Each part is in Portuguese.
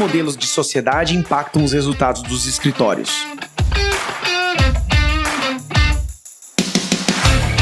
modelos de sociedade impactam os resultados dos escritórios?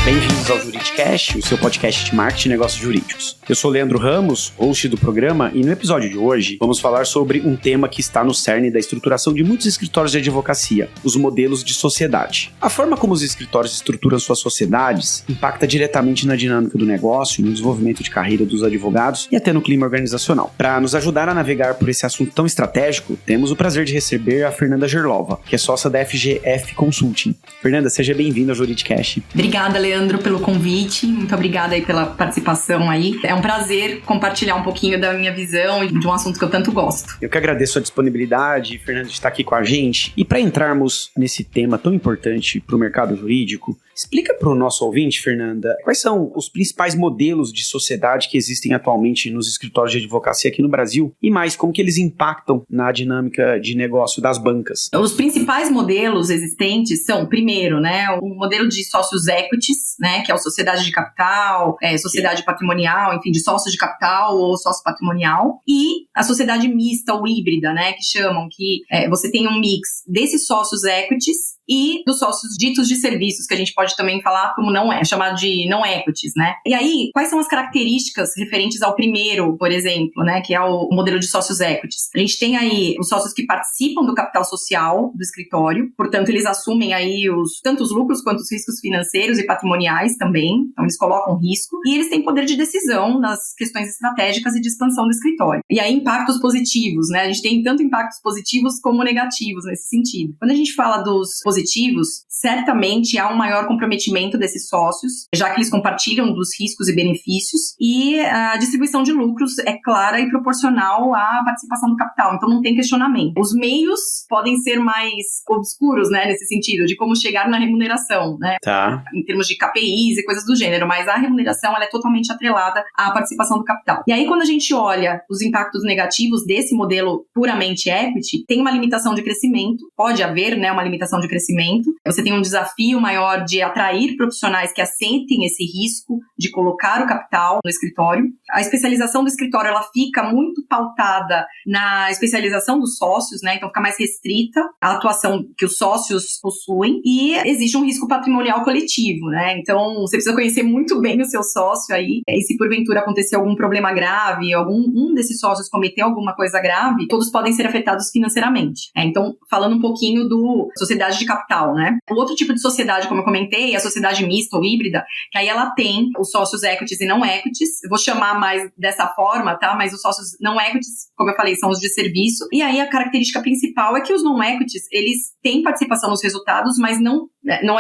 Bem-vindos ao Juridicast, o seu podcast de marketing e negócios jurídicos. Eu sou Leandro Ramos, host do programa, e no episódio de hoje vamos falar sobre um tema que está no cerne da estruturação de muitos escritórios de advocacia, os modelos de sociedade. A forma como os escritórios estruturam suas sociedades impacta diretamente na dinâmica do negócio, no desenvolvimento de carreira dos advogados e até no clima organizacional. Para nos ajudar a navegar por esse assunto tão estratégico, temos o prazer de receber a Fernanda Gerlova, que é sócia da FGF Consulting. Fernanda, seja bem-vinda ao Juridicast. Obrigada, Leandro, pelo convite. Muito obrigada aí pela participação aí. É um prazer compartilhar um pouquinho da minha visão e de um assunto que eu tanto gosto. Eu que agradeço a disponibilidade, Fernanda, de estar aqui com a gente. E para entrarmos nesse tema tão importante para o mercado jurídico, explica para o nosso ouvinte, Fernanda, quais são os principais modelos de sociedade que existem atualmente nos escritórios de advocacia aqui no Brasil e mais, como que eles impactam na dinâmica de negócio das bancas? Os principais modelos existentes são, primeiro, né, o modelo de sócios equities, né, que é a sociedade de capital, sociedade patrimonial, enfim, de sócio de capital ou sócio patrimonial, e a sociedade mista ou híbrida, né, que chamam que você tem um mix desses sócios equities e dos sócios ditos de serviços, que a gente pode também falar como chamado de não equities, né? E aí, quais são as características referentes ao primeiro, por exemplo, né, que é o modelo de sócios equities? A gente tem aí os sócios que participam do capital social do escritório, portanto, eles assumem aí tanto os lucros quanto os riscos financeiros e patrimoniais também, então eles colocam risco, e eles têm poder de decisão nas questões estratégicas e de expansão do escritório. E aí, impactos positivos, né? A gente tem tanto impactos positivos como negativos nesse sentido. Quando a gente fala dos positivos, certamente há um maior comprometimento desses sócios, já que eles compartilham dos riscos e benefícios, e a distribuição de lucros é clara e proporcional à participação do capital, então não tem questionamento. Os meios podem ser mais obscuros, né, nesse sentido, de como chegar na remuneração, né, em termos de KPIs e coisas do gênero, mas a remuneração ela é totalmente atrelada à participação do capital. E aí, quando a gente olha os impactos negativos desse modelo puramente equity, tem uma limitação de crescimento, pode haver, né, uma limitação de crescimento, você tem um desafio maior de atrair profissionais que aceitem esse risco de colocar o capital no escritório. A especialização do escritório, ela fica muito pautada na especialização dos sócios, né? Então fica mais restrita a atuação que os sócios possuem e existe um risco patrimonial coletivo, né? Então você precisa conhecer muito bem o seu sócio aí, e se porventura acontecer algum problema grave, um desses sócios cometer alguma coisa grave, todos podem ser afetados financeiramente. Então, falando um pouquinho do sociedade de capital, né? O outro tipo de sociedade, como eu comentei, é a sociedade mista ou híbrida, que aí ela tem os sócios equities e não equities. Eu vou chamar mais dessa forma, tá? Mas os sócios não equities, como eu falei, são os de serviço. E aí a característica principal é que os não equities, eles têm participação nos resultados, mas não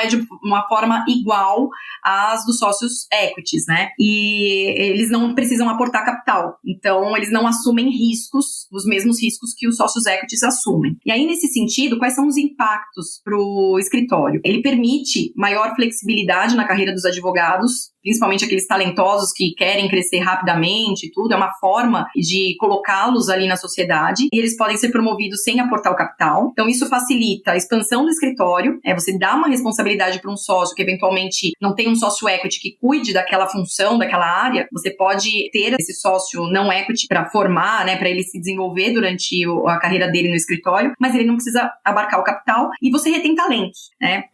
é de uma forma igual às dos sócios equities, né? E eles não precisam aportar capital. Então, eles não assumem riscos, os mesmos riscos que os sócios equities assumem. E aí, nesse sentido, quais são os impactos para o escritório? Ele permite maior flexibilidade na carreira dos advogados, principalmente aqueles talentosos que querem crescer rapidamente e tudo, é uma forma de colocá-los ali na sociedade, e eles podem ser promovidos sem aportar o capital. Então, isso facilita a expansão do escritório, você dá uma responsabilidade para um sócio que eventualmente não tem um sócio equity que cuide daquela função, daquela área, você pode ter esse sócio não equity para formar, né, para ele se desenvolver durante a carreira dele no escritório, mas ele não precisa abarcar o capital, e você retém talentos, né?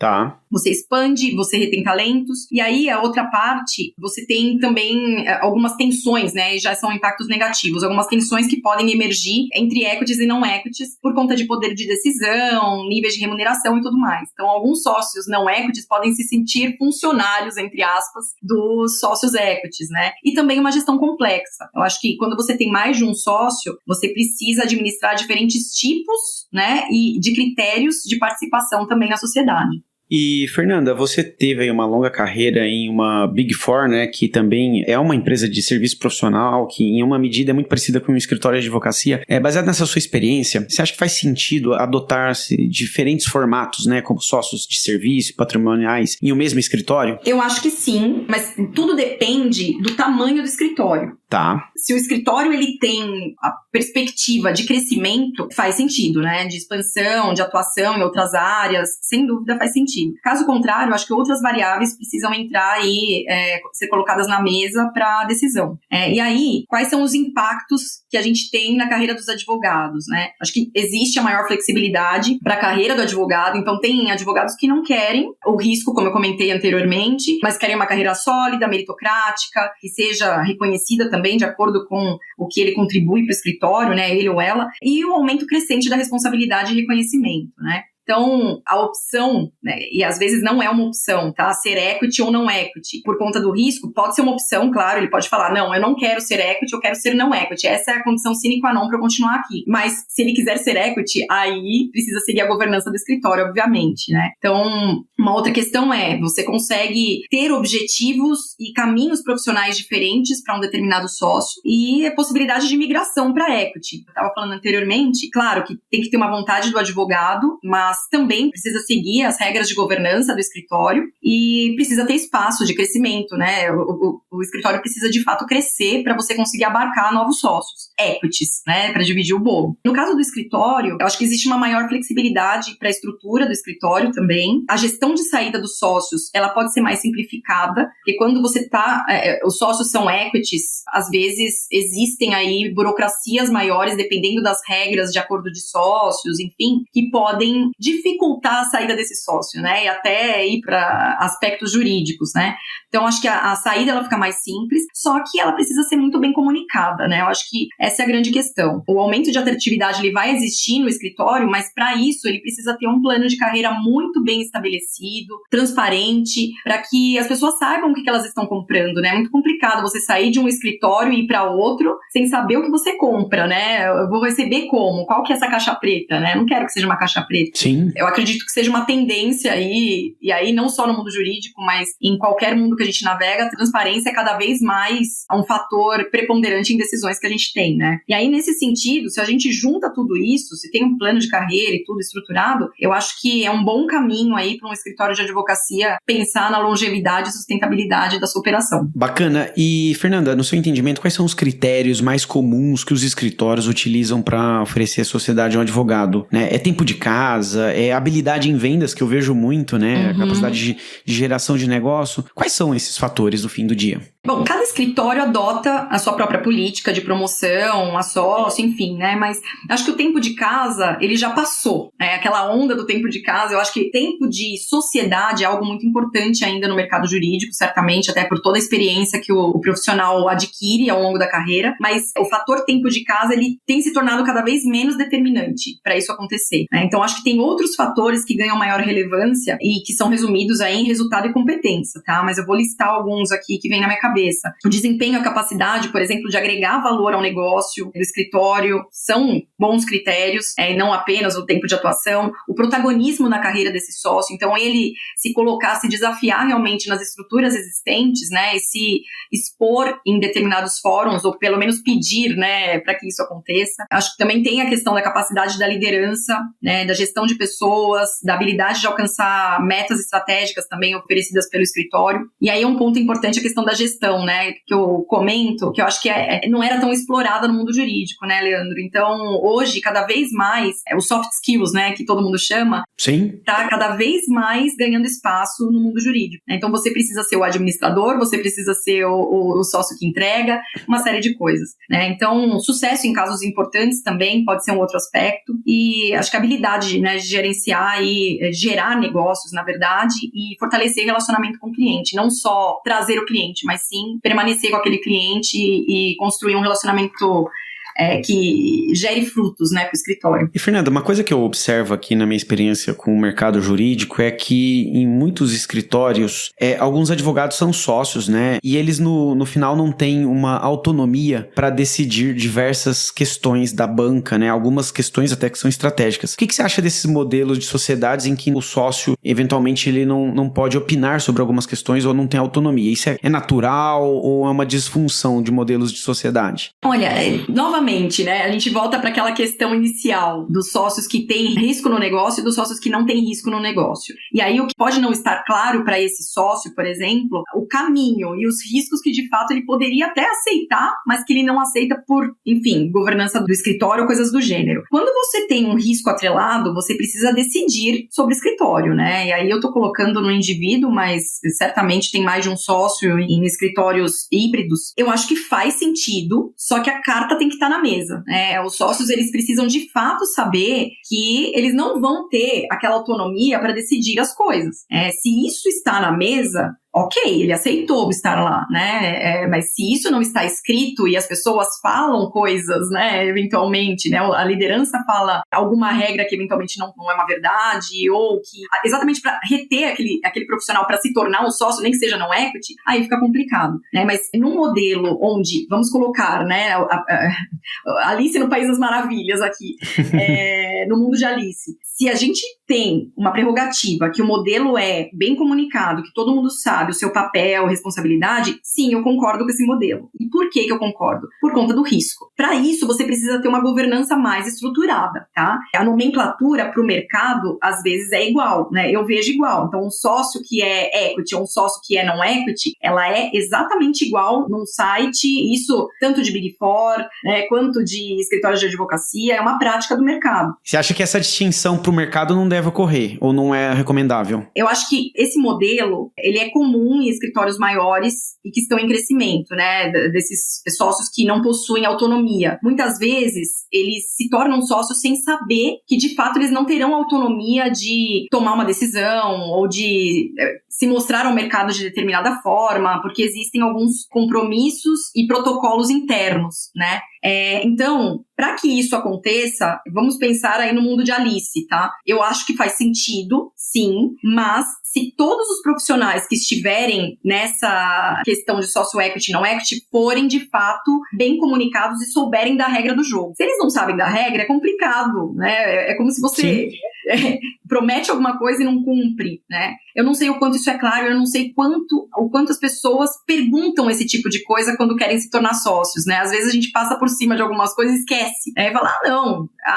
Você expande, você retém talentos, e aí a outra parte, você tem também algumas tensões, né, e já são impactos negativos, algumas tensões que podem emergir entre equities e não equities por conta de poder de decisão, níveis de remuneração e tudo mais. Então, alguns sócios não equities podem se sentir funcionários, entre aspas, dos sócios equities, né, e também uma gestão complexa. Eu acho que quando você tem mais de um sócio, você precisa administrar diferentes tipos, né, e de critérios de participação também na sociedade. E, Fernanda, você teve aí uma longa carreira em uma Big Four, né, que também é uma empresa de serviço profissional, que em uma medida é muito parecida com um escritório de advocacia. Baseado nessa sua experiência, você acha que faz sentido adotar-se diferentes formatos, né, como sócios de serviço, patrimoniais, em um mesmo escritório? Eu acho que sim, mas tudo depende do tamanho do escritório. Se o escritório ele tem a perspectiva de crescimento, faz sentido, né, de expansão, de atuação em outras áreas, sem dúvida faz sentido. sentido. Caso contrário, eu acho que outras variáveis precisam entrar aí, ser colocadas na mesa para decisão. E aí, quais são os impactos que a gente tem na carreira dos advogados, né? Acho que existe a maior flexibilidade para a carreira do advogado, então tem advogados que não querem o risco, como eu comentei anteriormente, mas querem uma carreira sólida, meritocrática, que seja reconhecida também de acordo com o que ele contribui para o escritório, né, ele ou ela, e o aumento crescente da responsabilidade e reconhecimento, né? Então, a opção, né, e às vezes não é uma opção, tá? Ser equity ou não equity, por conta do risco, pode ser uma opção, claro, ele pode falar, não, eu não quero ser equity, eu quero ser não equity. Essa é a condição sine qua non para eu continuar aqui. Mas, se ele quiser ser equity, aí precisa seguir a governança do escritório, obviamente, né? Então, uma outra questão é, você consegue ter objetivos e caminhos profissionais diferentes para um determinado sócio e a possibilidade de migração para equity. Eu estava falando anteriormente, claro que tem que ter uma vontade do advogado, mas também precisa seguir as regras de governança do escritório e precisa ter espaço de crescimento, né? O escritório precisa de fato crescer para você conseguir abarcar novos sócios, equities, né? Para dividir o bolo. No caso do escritório, eu acho que existe uma maior flexibilidade para a estrutura do escritório também. A gestão de saída dos sócios, ela pode ser mais simplificada, porque quando você os sócios são equities, às vezes existem aí burocracias maiores, dependendo das regras de acordo de sócios, enfim, que podem dificultar a saída desse sócio, né? E até ir para aspectos jurídicos, né? Então, acho que a saída ela fica mais simples, só que ela precisa ser muito bem comunicada, né? Eu acho que essa é a grande questão. O aumento de atratividade, ele vai existir no escritório, mas para isso ele precisa ter um plano de carreira muito bem estabelecido, transparente, para que as pessoas saibam o que elas estão comprando, né? É muito complicado você sair de um escritório e ir para outro sem saber o que você compra, né? Eu vou receber como? Qual que é essa caixa preta, né? Não quero que seja uma caixa preta. Sim. Eu acredito que seja uma tendência aí, e aí não só no mundo jurídico, mas em qualquer mundo que a gente navega, a transparência é cada vez mais um fator preponderante em decisões que a gente tem, né? E aí, nesse sentido, se a gente junta tudo isso, se tem um plano de carreira e tudo estruturado, eu acho que é um bom caminho aí para um escritório de advocacia pensar na longevidade e sustentabilidade da sua operação. Bacana. E, Fernanda, no seu entendimento, quais são os critérios mais comuns que os escritórios utilizam para oferecer à sociedade a um advogado, né? É tempo de casa? É habilidade em vendas, que eu vejo muito, né? A capacidade de geração de negócio. Quais são esses fatores no fim do dia? Bom, cada escritório adota a sua própria política de promoção, a sócio, enfim, né? Mas acho que o tempo de casa, ele já passou, né? Aquela onda do tempo de casa, eu acho que tempo de sociedade é algo muito importante ainda no mercado jurídico, certamente, até por toda a experiência que o profissional adquire ao longo da carreira, mas o fator tempo de casa, ele tem se tornado cada vez menos determinante para isso acontecer, né? Então, acho que tem outros fatores que ganham maior relevância e que são resumidos aí em resultado e competência, tá? Mas eu vou listar alguns aqui que vem na minha cabeça. O desempenho, a capacidade, por exemplo, de agregar valor ao negócio do escritório são bons critérios, não apenas o tempo de atuação, o protagonismo na carreira desse sócio, então ele se colocar, se desafiar realmente nas estruturas existentes, né, e se expor em determinados fóruns, ou pelo menos pedir, né, para que isso aconteça. Acho que também tem a questão da capacidade da liderança, né, da gestão de pessoas, da habilidade de alcançar metas estratégicas também oferecidas pelo escritório. E aí um ponto importante é a questão da gestão, né, que eu comento, que eu acho que não era tão explorada no mundo jurídico, né, Leandro? Então, hoje, cada vez mais, os soft skills, né, que todo mundo chama, sim, tá cada vez mais ganhando espaço no mundo jurídico. Então, você precisa ser o administrador, você precisa ser o sócio que entrega, uma série de coisas, né? Então, sucesso em casos importantes também pode ser um outro aspecto, e acho que a habilidade, né, de gerenciar e gerar negócios, na verdade, e fortalecer relacionamento com o cliente, não só trazer o cliente, mas sim permanecer com aquele cliente e construir um relacionamento que gere frutos, né, para o escritório. E, Fernanda, uma coisa que eu observo aqui na minha experiência com o mercado jurídico é que em muitos escritórios, alguns advogados são sócios, né, e eles no final não têm uma autonomia para decidir diversas questões da banca, né, algumas questões até que são estratégicas. O que você acha desses modelos de sociedades em que o sócio, eventualmente, ele não pode opinar sobre algumas questões ou não tem autonomia? Isso é natural ou é uma disfunção de modelos de sociedade? Olha, novamente, Novamente, né? A gente volta para aquela questão inicial dos sócios que têm risco no negócio e dos sócios que não têm risco no negócio. E aí o que pode não estar claro para esse sócio, por exemplo, o caminho e os riscos que de fato ele poderia até aceitar, mas que ele não aceita por, enfim, governança do escritório ou coisas do gênero. Quando você tem um risco atrelado, você precisa decidir sobre o escritório, né? E aí eu tô colocando no indivíduo, mas certamente tem mais de um sócio em escritórios híbridos. Eu acho que faz sentido, só que a carta tem que estar na mesa, né? Os sócios, eles precisam de fato saber que eles não vão ter aquela autonomia para decidir as coisas. Se isso está na mesa, ok, ele aceitou estar lá, né? Mas se isso não está escrito e as pessoas falam coisas, né? Eventualmente, né? A liderança fala alguma regra que eventualmente não é uma verdade, ou que exatamente para reter aquele profissional para se tornar um sócio, nem que seja não equity, aí fica complicado, né? Mas num modelo onde, vamos colocar, né? Alice no País das Maravilhas aqui, no mundo de Alice. Se a gente tem uma prerrogativa que o modelo é bem comunicado, que todo mundo sabe o seu papel, responsabilidade, sim, eu concordo com esse modelo. E por que eu concordo? Por conta do risco. Para isso, você precisa ter uma governança mais estruturada, tá? A nomenclatura para o mercado, às vezes, é igual, né? Eu vejo igual. Então, um sócio que é equity ou um sócio que é não equity, ela é exatamente igual num site, isso tanto de Big Four, né, quanto de escritórios de advocacia, é uma prática do mercado. Você acha que essa distinção para o mercado não deve ocorrer ou não é recomendável? Eu acho que esse modelo, ele é comum em escritórios maiores e que estão em crescimento, né, desses sócios que não possuem autonomia. Muitas vezes, eles se tornam sócios sem saber que, de fato, eles não terão autonomia de tomar uma decisão ou de se mostrar ao mercado de determinada forma, porque existem alguns compromissos e protocolos internos, né? Então, para que isso aconteça, vamos pensar aí no mundo de Alice, tá? Eu acho que faz sentido, sim, mas se todos os profissionais que estiverem nessa questão de sócio equity e não equity forem, de fato, bem comunicados e souberem da regra do jogo. Se eles não sabem da regra, é complicado, né? É como se você promete alguma coisa e não cumpre, né? Eu não sei o quanto isso é claro, eu não sei o quanto as pessoas perguntam esse tipo de coisa quando querem se tornar sócios, né? Às vezes a gente passa por cima de algumas coisas e esquece. Fala,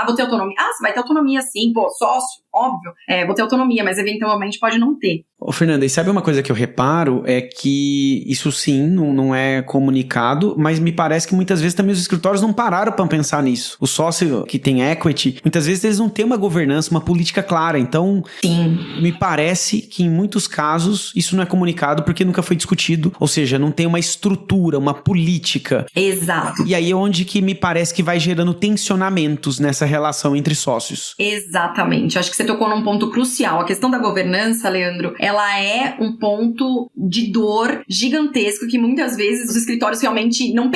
vou ter autonomia. Você vai ter autonomia sim, sócio, óbvio. Vou ter autonomia, mas eventualmente pode não ter. Ô, Fernanda, e sabe uma coisa que eu reparo? É que isso sim, não é comunicado, mas me parece que muitas vezes também os escritórios não pararam para pensar nisso. O sócio que tem equity, muitas vezes eles não têm uma governança, uma política clara. Então, sim, me parece que em muitos casos isso não é comunicado porque nunca foi discutido. Ou seja, não tem uma estrutura, uma política. Exato. E aí é onde que me parece que vai gerando tensionamentos nessa relação entre sócios. Exatamente. Acho que você tocou num ponto crucial. A questão da governança, Leandro, ela é um ponto de dor gigantesco que muitas vezes os escritórios realmente não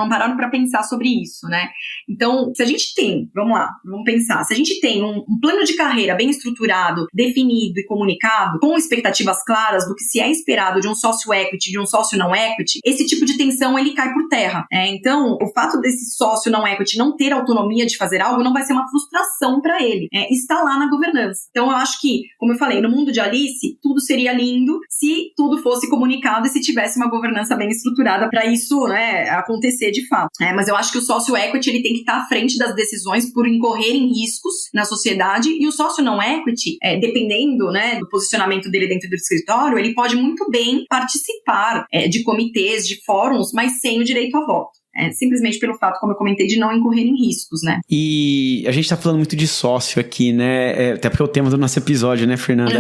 pararam para pensar sobre isso, né? Então, se a gente tem, vamos pensar, se a gente tem um plano de carreira bem estruturado, definido e comunicado, com expectativas claras do que se é esperado de um sócio equity, de um sócio não equity, esse tipo de tensão, ele cai por terra. Então, o fato desse sócio não equity não ter autonomia de fazer algo não vai ser uma frustração para ele. Está lá na governança. Então, eu acho que, como eu falei, no mundo de Alice, tudo seria lindo se tudo fosse comunicado e se tivesse uma governança bem estruturada para isso, né, acontecer de fato. Mas eu acho que o sócio equity, ele tem que estar à frente das decisões por incorrer em riscos na sociedade, e o sócio não equity, dependendo, né, do posicionamento dele dentro do escritório, ele pode muito bem participar de comitês, de fóruns, mas sem o direito a voto. Simplesmente pelo fato, como eu comentei, de não incorrer em riscos, né? E a gente tá falando muito de sócio aqui, né? Até porque é o tema do nosso episódio, né, Fernanda?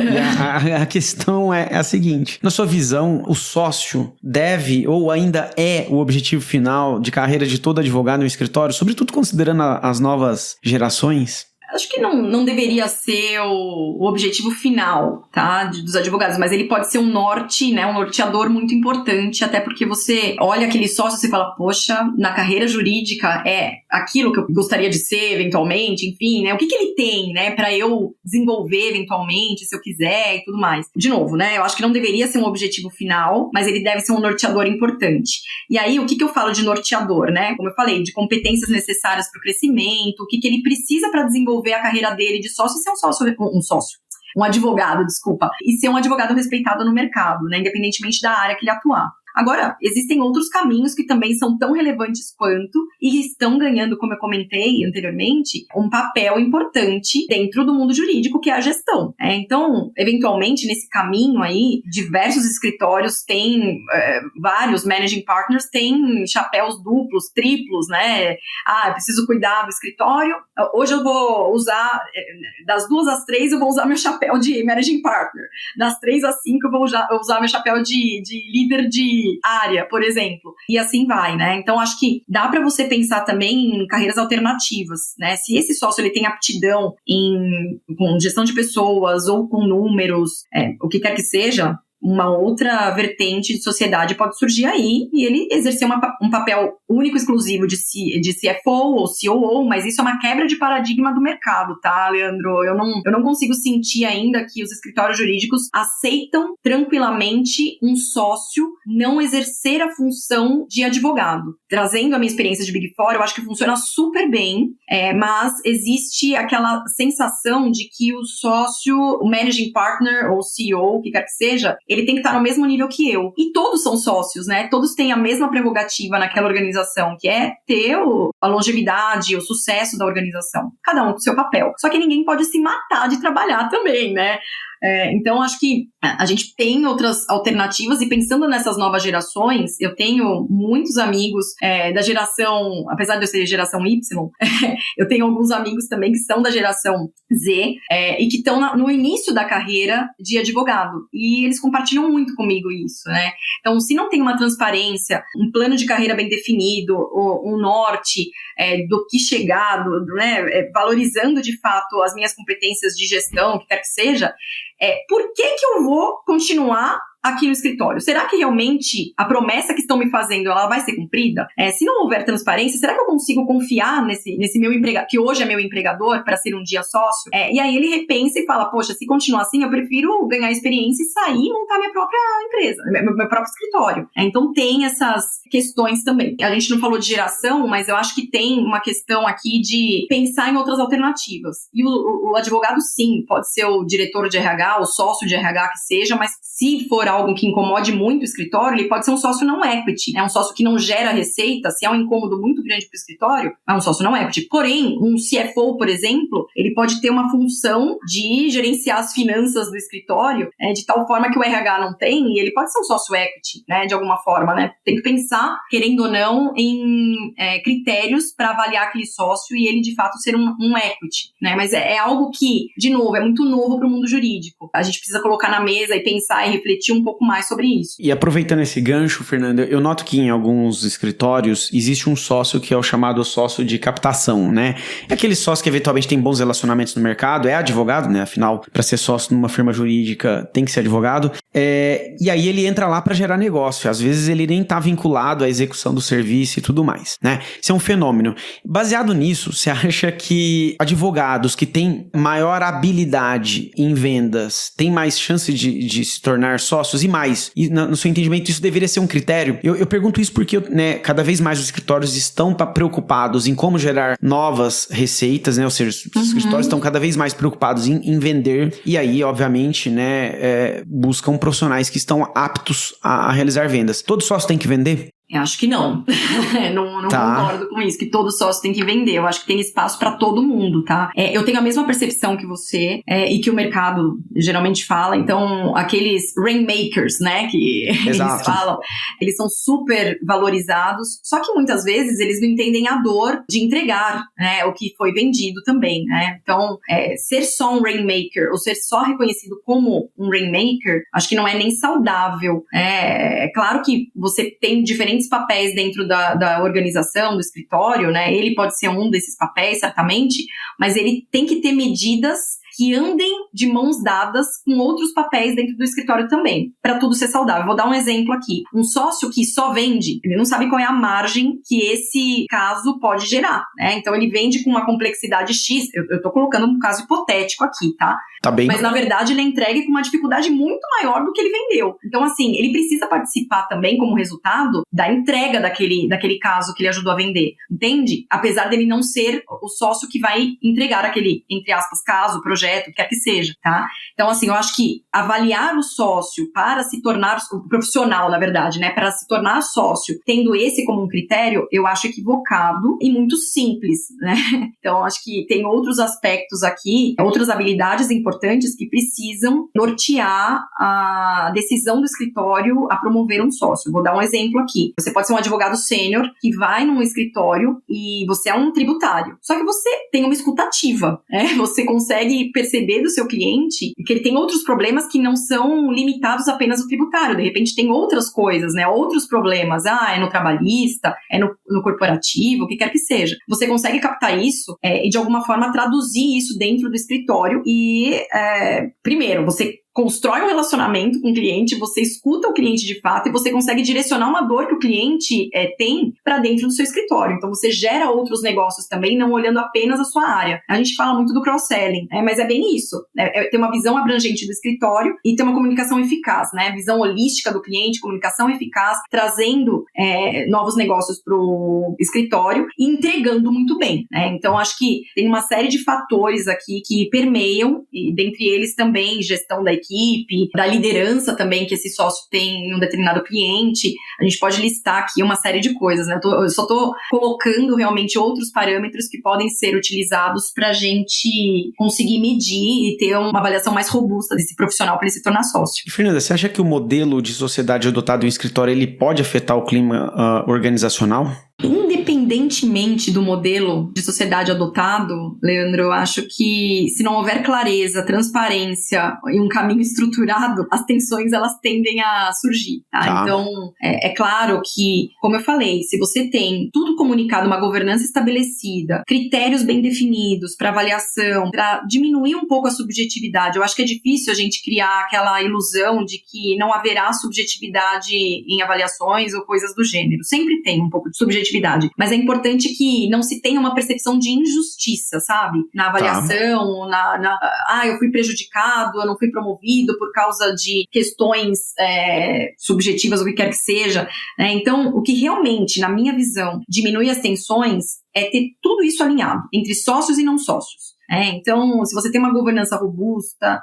E a questão é a seguinte. Na sua visão, o sócio deve ou ainda é o objetivo final de carreira de todo advogado no escritório, sobretudo considerando as novas gerações? Acho que não deveria ser o objetivo final, tá, dos advogados, mas ele pode ser um norte, né, um norteador muito importante, até porque você olha aquele sócio e fala, poxa, na carreira jurídica é aquilo que eu gostaria de ser eventualmente, enfim, né, o que ele tem, né, para eu desenvolver eventualmente, se eu quiser e tudo mais. De novo, né, eu acho que não deveria ser um objetivo final, mas ele deve ser um norteador importante. E aí, o que eu falo de norteador, né, como eu falei, de competências necessárias para o crescimento, o que ele precisa para desenvolver a carreira dele de sócio e ser um advogado, e ser um advogado respeitado no mercado, né, independentemente da área que ele atuar. Agora, existem outros caminhos que também são tão relevantes quanto e estão ganhando, como eu comentei anteriormente, um papel importante dentro do mundo jurídico, que é a gestão. Então, eventualmente, nesse caminho aí, diversos escritórios têm, vários managing partners têm chapéus duplos, triplos, né? Eu preciso cuidar do escritório, hoje eu vou usar, das 2 às 3 eu vou usar meu chapéu de managing partner, das 3 às 5 eu vou usar meu chapéu de líder de área, por exemplo, e assim vai, né? Então, acho que dá para você pensar também em carreiras alternativas, né? Se esse sócio ele tem aptidão com gestão de pessoas ou com números, o que quer que seja, uma outra vertente de sociedade pode surgir aí e ele exercer um papel único, exclusivo de CFO ou COO, mas isso é uma quebra de paradigma do mercado, tá, Leandro? Eu não consigo sentir ainda que os escritórios jurídicos aceitam tranquilamente um sócio não exercer a função de advogado. Trazendo a minha experiência de Big Four, eu acho que funciona super bem, mas existe aquela sensação de que o sócio, o managing partner ou CEO, o que quer que seja, ele tem que estar no mesmo nível que eu. E todos são sócios, né? Todos têm a mesma prerrogativa naquela organização, que é ter a longevidade, o sucesso da organização. Cada um com o seu papel. Só que ninguém pode se matar de trabalhar também, né? Então, acho que a gente tem outras alternativas e pensando nessas novas gerações, eu tenho muitos amigos da geração, apesar de eu ser geração Y, eu tenho alguns amigos também que são da geração Z e que estão no início da carreira de advogado e eles compartilham muito comigo isso, né? Então, se não tem uma transparência, um plano de carreira bem definido, um norte do que chegar, né, valorizando de fato as minhas competências de gestão, o que quer que seja, por que eu vou continuar aqui no escritório? Será que realmente a promessa que estão me fazendo, ela vai ser cumprida? Se não houver transparência, será que eu consigo confiar nesse meu empregador, que hoje é meu empregador, para ser um dia sócio? E aí ele repensa e fala, poxa, se continuar assim, eu prefiro ganhar experiência e sair e montar minha própria empresa, meu próprio escritório. Então tem essas questões também. A gente não falou de geração, mas eu acho que tem uma questão aqui de pensar em outras alternativas. E o advogado, sim, pode ser o diretor de RH, o sócio de RH que seja, mas se for algo que incomode muito o escritório, ele pode ser um sócio não equity, um sócio que não gera receita. Se é um incômodo muito grande para o escritório, é um sócio não equity. Porém, um CFO, por exemplo, ele pode ter uma função de gerenciar as finanças do escritório de tal forma que o RH não tem, e ele pode ser um sócio equity, né, de alguma forma, né? Tem que pensar, querendo ou não, em critérios para avaliar aquele sócio e ele, de fato, ser um equity, né? Mas é algo que, de novo, é muito novo para o mundo jurídico. A gente precisa colocar na mesa e pensar e refletir um pouco mais sobre isso. E aproveitando esse gancho, Fernanda, eu noto que em alguns escritórios existe um sócio que é o chamado sócio de captação, né? É aquele sócio que eventualmente tem bons relacionamentos no mercado, é advogado, né? Afinal, para ser sócio numa firma jurídica tem que ser advogado. E aí ele entra lá para gerar negócio. Às vezes ele nem tá vinculado à execução do serviço e tudo mais, né? Isso é um fenômeno. Baseado nisso, você acha que advogados que têm maior habilidade em vendas têm mais chance de se tornar sócios e mais? E no seu entendimento isso deveria ser um critério? Eu pergunto isso porque cada vez mais os escritórios estão preocupados em como gerar novas receitas, né? Ou seja, os escritórios estão cada vez mais preocupados em vender e aí, obviamente, né, buscam profissionais que estão aptos a realizar vendas. Todo sócio tem que vender? Eu acho que não. Não concordo com isso, que todo sócio tem que vender. Eu acho que tem espaço para todo mundo, tá? Eu tenho a mesma percepção que você e que o mercado geralmente fala. Então, aqueles rainmakers, né, que eles falam, eles são super valorizados, só que muitas vezes eles não entendem a dor de entregar, né, o que foi vendido também, né? Então, ser só um rainmaker ou ser só reconhecido como um rainmaker, acho que não é nem saudável. É claro que você tem diferentes papéis dentro da organização, do escritório, né? Ele pode ser um desses papéis, certamente, mas ele tem que ter medidas que andem de mãos dadas com outros papéis dentro do escritório também, para tudo ser saudável. Vou dar um exemplo aqui. Um sócio que só vende, ele não sabe qual é a margem que esse caso pode gerar, né? Então, ele vende com uma complexidade X. Eu tô colocando um caso hipotético aqui, tá? Tá bem. Mas, na verdade, ele entrega com uma dificuldade muito maior do que ele vendeu. Então, assim, ele precisa participar também, como resultado, da entrega daquele caso que ele ajudou a vender, entende? Apesar dele não ser o sócio que vai entregar aquele, entre aspas, caso, projeto, projeto, o que quer que seja, tá? Então, assim, eu acho que avaliar o sócio para se tornar, o profissional, na verdade, né, para se tornar sócio, tendo esse como um critério, eu acho equivocado e muito simples, né? Então, acho que tem outros aspectos aqui, outras habilidades importantes que precisam nortear a decisão do escritório a promover um sócio. Vou dar um exemplo aqui. Você pode ser um advogado sênior que vai num escritório e você é um tributário. Só que você tem uma escutativa, né? Você consegue perceber do seu cliente que ele tem outros problemas que não são limitados apenas ao tributário. De repente tem outras coisas, né? Outros problemas. É no trabalhista, é no corporativo, o que quer que seja. Você consegue captar isso e de alguma forma traduzir isso dentro do escritório e, primeiro, você constrói um relacionamento com o cliente, você escuta o cliente de fato e você consegue direcionar uma dor que o cliente tem para dentro do seu escritório. Então, você gera outros negócios também, não olhando apenas a sua área. A gente fala muito do cross-selling, mas é bem isso. Ter uma visão abrangente do escritório e ter uma comunicação eficaz, né? Visão holística do cliente, comunicação eficaz, trazendo novos negócios para o escritório e entregando muito bem, né? Então, acho que tem uma série de fatores aqui que permeiam, e dentre eles também gestão da equipe, da liderança também que esse sócio tem em um determinado cliente. A gente pode listar aqui uma série de coisas, né? Eu só estou colocando realmente outros parâmetros que podem ser utilizados para a gente conseguir medir e ter uma avaliação mais robusta desse profissional para ele se tornar sócio. E, Fernanda, você acha que o modelo de sociedade adotado em escritório ele pode afetar o clima organizacional? Independentemente do modelo de sociedade adotado, Leandro, eu acho que se não houver clareza, transparência e um caminho estruturado, as tensões elas tendem a surgir, tá? Então, é claro que, como eu falei, se você tem tudo comunicado, uma governança estabelecida, critérios bem definidos para avaliação, para diminuir um pouco a subjetividade, eu acho que é difícil a gente criar aquela ilusão de que não haverá subjetividade em avaliações ou coisas do gênero. Sempre tem um pouco de subjetividade, mas é importante que não se tenha uma percepção de injustiça, sabe? Na avaliação, eu fui prejudicado, eu não fui promovido por causa de questões subjetivas, o que quer que seja, né? Então, o que realmente, na minha visão, diminui as tensões é ter tudo isso alinhado entre sócios e não sócios. Então, se você tem uma governança robusta,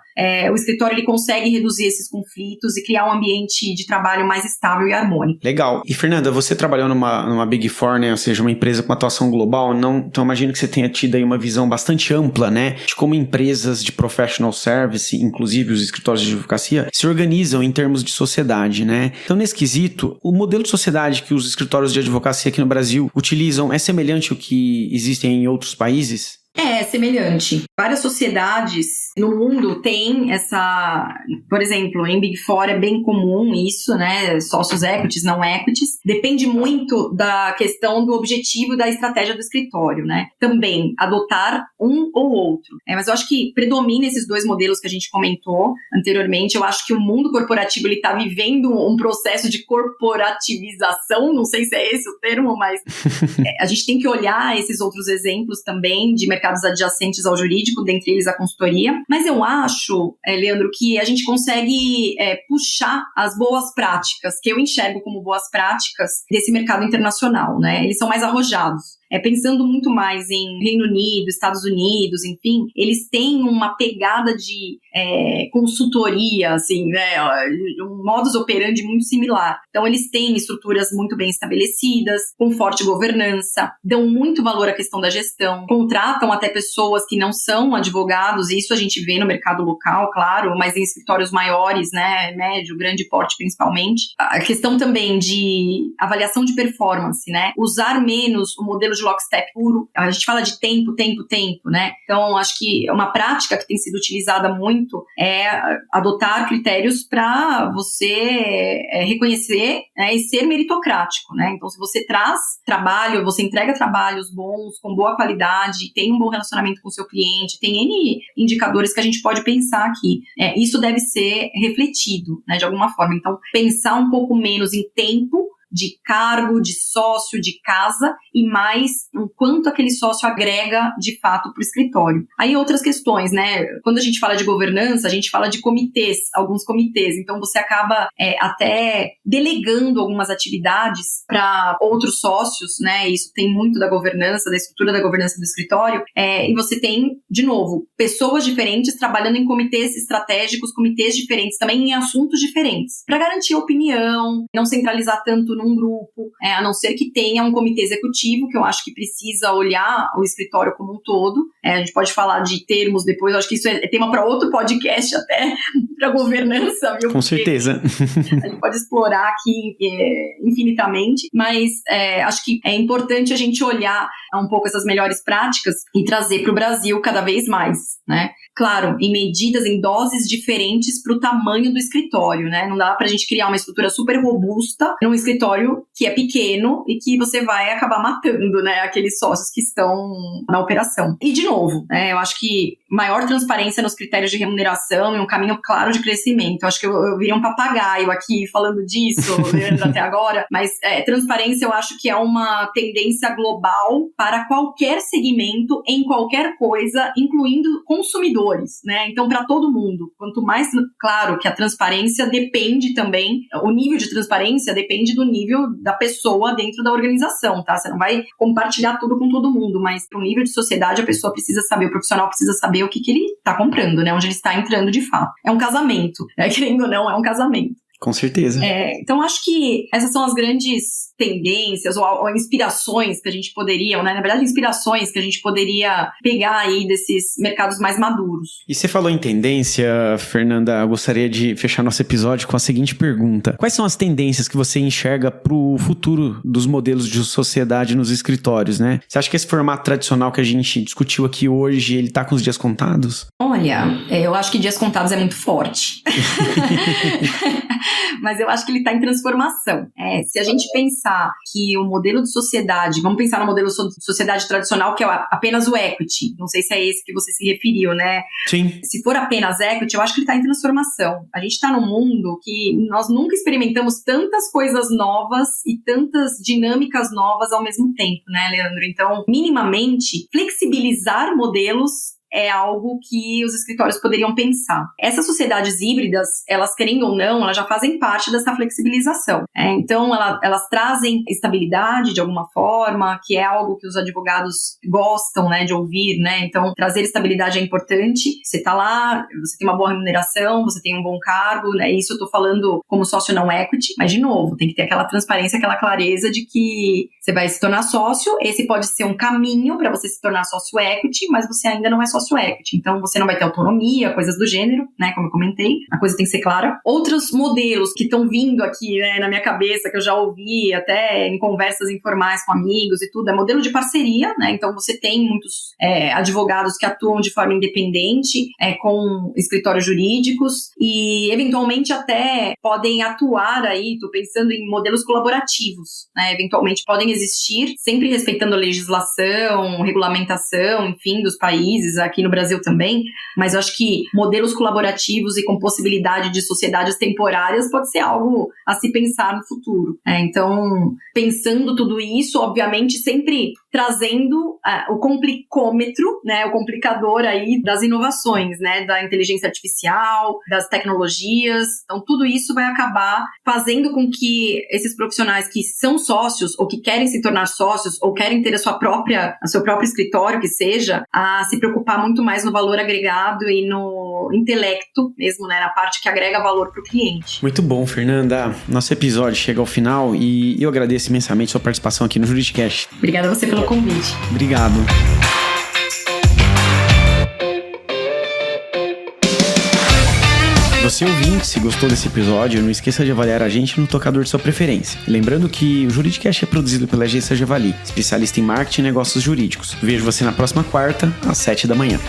o escritório ele consegue reduzir esses conflitos e criar um ambiente de trabalho mais estável e harmônico. Legal. E, Fernanda, você trabalhou numa Big Four, né? Ou seja, uma empresa com atuação global, então imagino que você tenha tido aí uma visão bastante ampla, né? De como empresas de professional service, inclusive os escritórios de advocacia, se organizam em termos de sociedade, né? Então, nesse quesito, o modelo de sociedade que os escritórios de advocacia aqui no Brasil utilizam é semelhante ao que existem em outros países? É semelhante. Várias sociedades no mundo têm por exemplo, em Big Four é bem comum isso, né? Sócios equities, não equities. Depende muito da questão do objetivo e da estratégia do escritório, né? Também adotar um ou outro. Mas eu acho que predomina esses dois modelos que a gente comentou anteriormente. Eu acho que o mundo corporativo ele está vivendo um processo de corporativização, não sei se é esse o termo, mas a gente tem que olhar esses outros exemplos também de mercados adjacentes ao jurídico, dentre eles a consultoria. Mas eu acho, Leandro, que a gente consegue puxar as boas práticas, que eu enxergo como boas práticas desse mercado internacional, né? Eles são mais arrojados. Pensando muito mais em Reino Unido, Estados Unidos, enfim, eles têm uma pegada de consultoria, assim, né, um modus operandi muito similar. Então, eles têm estruturas muito bem estabelecidas, com forte governança, dão muito valor à questão da gestão, contratam até pessoas que não são advogados, e isso a gente vê no mercado local, claro, mas em escritórios maiores, né, médio, grande porte principalmente. A questão também de avaliação de performance, né, usar menos o modelo de lockstep puro. A gente fala de tempo, né? Então, acho que uma prática que tem sido utilizada muito é adotar critérios para você reconhecer, né, e ser meritocrático, né? Então, se você traz trabalho, você entrega trabalhos bons, com boa qualidade, tem um bom relacionamento com o seu cliente, tem N indicadores que a gente pode pensar aqui. Isso deve ser refletido, né, de alguma forma. Então, pensar um pouco menos em tempo de cargo, de sócio, de casa, e mais o quanto aquele sócio agrega, de fato, para o escritório. Aí outras questões, né? Quando a gente fala de governança, a gente fala de comitês, alguns comitês. Então, você acaba até delegando algumas atividades para outros sócios, né? Isso tem muito da governança, da estrutura da governança do escritório. E você tem, de novo, pessoas diferentes trabalhando em comitês estratégicos, comitês diferentes também em assuntos diferentes, para garantir a opinião, não centralizar tanto num grupo, a não ser que tenha um comitê executivo, que eu acho que precisa olhar o escritório como um todo. A gente pode falar de termos depois, eu acho que isso é tema para outro podcast até, para governança, viu? Com certeza. A gente pode explorar aqui infinitamente, mas acho que é importante a gente olhar um pouco essas melhores práticas e trazer para o Brasil cada vez mais, né? Claro, em doses diferentes para o tamanho do escritório, né? Não dá para a gente criar uma estrutura super robusta num escritório que é pequeno e que você vai acabar matando, né, aqueles sócios que estão na operação. E, de novo, eu acho que maior transparência nos critérios de remuneração e um caminho claro de crescimento. Eu acho que eu virei um papagaio aqui falando disso, Leandro, até agora, mas transparência eu acho que é uma tendência global para qualquer segmento, em qualquer coisa, incluindo consumidores, né? Então, para todo mundo. Quanto mais, claro, que a transparência depende também, o nível de transparência depende do nível da pessoa dentro da organização, tá? Você não vai compartilhar tudo com todo mundo, mas para o nível de sociedade a pessoa precisa saber, o profissional precisa saber o que ele está comprando, né? Onde ele está entrando de fato. É um casamento, querendo ou não, é um casamento. Com certeza. Então, acho que essas são as grandes tendências ou inspirações que a gente poderia, né? Na verdade, inspirações que a gente poderia pegar aí desses mercados mais maduros. E você falou em tendência, Fernanda, eu gostaria de fechar nosso episódio com a seguinte pergunta. Quais são as tendências que você enxerga para o futuro dos modelos de sociedade nos escritórios, né? Você acha que esse formato tradicional que a gente discutiu aqui hoje, ele tá com os dias contados? Olha, eu acho que dias contados é muito forte. Mas eu acho que ele está em transformação. Se a gente pensar que o modelo de sociedade, vamos pensar no modelo de sociedade tradicional, que é apenas o equity, não sei se é esse que você se referiu, né? Sim. Se for apenas equity, eu acho que ele está em transformação. A gente está num mundo que nós nunca experimentamos tantas coisas novas e tantas dinâmicas novas ao mesmo tempo, né, Leandro? Então, minimamente, flexibilizar modelos é algo que os escritórios poderiam pensar. Essas sociedades híbridas, elas querendo ou não, elas já fazem parte dessa flexibilização. Então, elas trazem estabilidade de alguma forma, que é algo que os advogados gostam, né, de ouvir, né? Então, trazer estabilidade é importante. Você está lá, você tem uma boa remuneração, você tem um bom cargo, né? Isso eu estou falando como sócio não equity, mas, de novo, tem que ter aquela transparência, aquela clareza de que você vai se tornar sócio. Esse pode ser um caminho para você se tornar sócio equity, mas você ainda não é sócio equity. Então, você não vai ter autonomia, coisas do gênero, né? Como eu comentei, a coisa tem que ser clara. Outros modelos que estão vindo aqui, né, na minha cabeça, que eu já ouvi até em conversas informais com amigos e tudo, é modelo de parceria, né? Então, você tem muitos advogados que atuam de forma independente, com escritórios jurídicos e, eventualmente, até podem atuar aí, tô pensando em modelos colaborativos, né? Eventualmente podem existir, sempre respeitando a legislação, regulamentação, enfim, dos países, aqui no Brasil também, mas eu acho que modelos colaborativos e com possibilidade de sociedades temporárias pode ser algo a se pensar no futuro. Então, pensando tudo isso, obviamente, sempre trazendo o complicômetro, né, o complicador aí das inovações, né, da inteligência artificial, das tecnologias. Então, tudo isso vai acabar fazendo com que esses profissionais que são sócios ou que querem se tornar sócios ou querem ter o seu próprio escritório, que seja, a se preocupar muito mais no valor agregado e no intelecto mesmo, né, na parte que agrega valor para o cliente. Muito bom, Fernanda. Nosso episódio chega ao final e eu agradeço imensamente a sua participação aqui no Juridicast. Obrigada a você pelo convite. Obrigado. Você ouvinte, se gostou desse episódio, não esqueça de avaliar a gente no tocador de sua preferência. Lembrando que o Juridicast é produzido pela Agência Javali, especialista em marketing e negócios jurídicos. Vejo você na próxima quarta, às 7 da manhã.